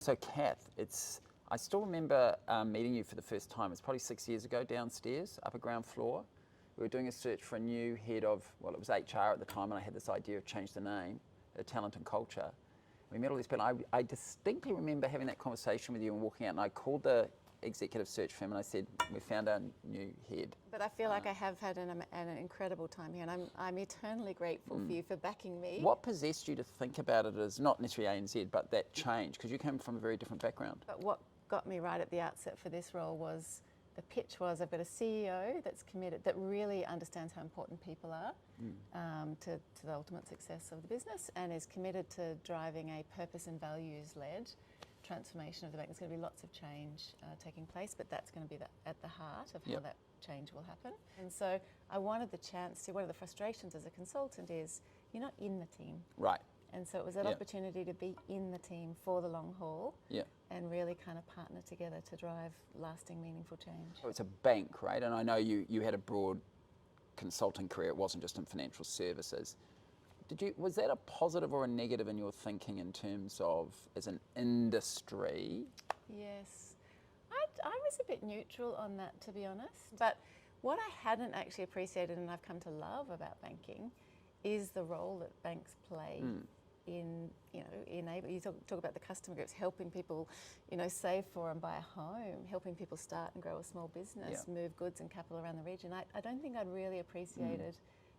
So Kath, I still remember meeting you for the first time. It's probably 6 years ago downstairs, upper ground floor. We were doing a search for a new head of, well, it was HR at the time, and I had this idea of change the name, Talent and Culture. We met all these people. I distinctly remember having that conversation with you and walking out, and I called the executive search firm and I said, we found our new head. But I feel like I have had an incredible time here, and I'm eternally grateful for you for backing me. What possessed you to think about it as not necessarily ANZ, but that change? Because you came from a very different background. But what got me right at the outset for this role was the pitch was I've got a CEO that's committed, that really understands how important people are to the ultimate success of the business, and is committed to driving a purpose and values-led transformation of the bank. There's going to be lots of change taking place, but that's going to be at the heart of how that change will happen. And so I wanted the chance to, one of the frustrations as a consultant is you're not in the team. Right. And so it was an opportunity to be in the team for the long haul and really kind of partner together to drive lasting, meaningful change. So it's a bank, right? And I know you had a broad consulting career. It wasn't just in financial services. Was that a positive or a negative in your thinking in terms of as an industry? Yes. I was a bit neutral on that, to be honest. But what I hadn't actually appreciated and I've come to love about banking is the role that banks play in, enable. You talk about the customer groups, helping people, save for and buy a home, helping people start and grow a small business, move goods and capital around the region. I don't think I'd really appreciated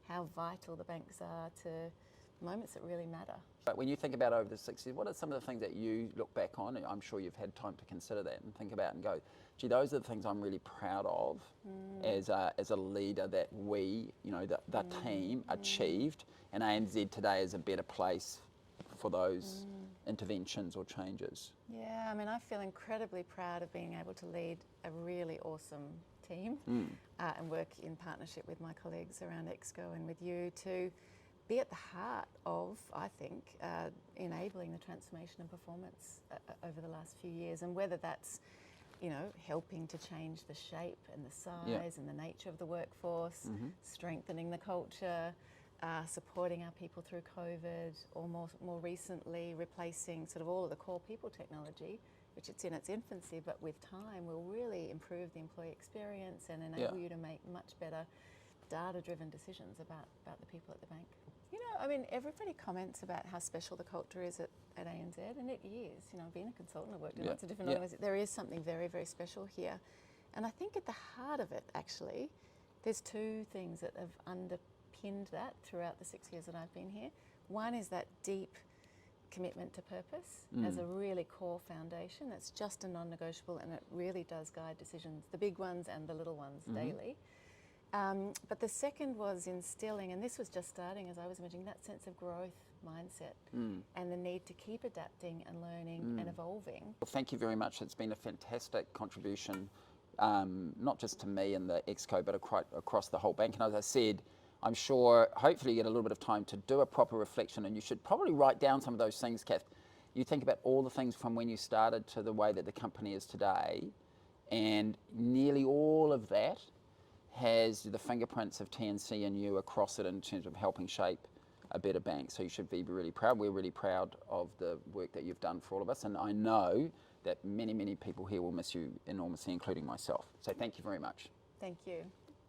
how vital the banks are to moments that really matter. But when you think about over the 6 years, what are some of the things that you look back on? I'm sure you've had time to consider that and think about and go, gee, those are the things I'm really proud of as a leader that we, the team achieved, and ANZ today is a better place for those interventions or changes. Yeah, I mean, I feel incredibly proud of being able to lead a really awesome team and work in partnership with my colleagues around ExCo and with you to be at the heart of, I think, enabling the transformation and performance over the last few years. And whether that's, helping to change the shape and the size and the nature of the workforce, strengthening the culture, supporting our people through COVID, or more recently replacing sort of all of the core people technology, which it's in its infancy, but with time will really improve the employee experience and enable you to make much better data-driven decisions about the people at the bank. Everybody comments about how special the culture is at ANZ, and it is. I've been a consultant, I've worked in lots of different organisations. There is something very, very special here. And I think at the heart of it, actually, there's two things that have underpinned that throughout the 6 years that I've been here. One is that deep commitment to purpose as a really core foundation. That's just a non-negotiable, and it really does guide decisions, the big ones and the little ones, daily. But the second was instilling, and this was just starting as I was imagining, that sense of growth mindset and the need to keep adapting and learning and evolving. Well, thank you very much. It's been a fantastic contribution, not just to me and the ExCo, but across the whole bank. And as I said, I'm sure hopefully you get a little bit of time to do a proper reflection, and you should probably write down some of those things, Kath. You think about all the things from when you started to the way that the company is today, and nearly all of that has the fingerprints of TNC and you across it in terms of helping shape a better bank. So you should be really proud. We're really proud of the work that you've done for all of us, and I know that many, many people here will miss you enormously, including myself. So thank you very much. Thank you.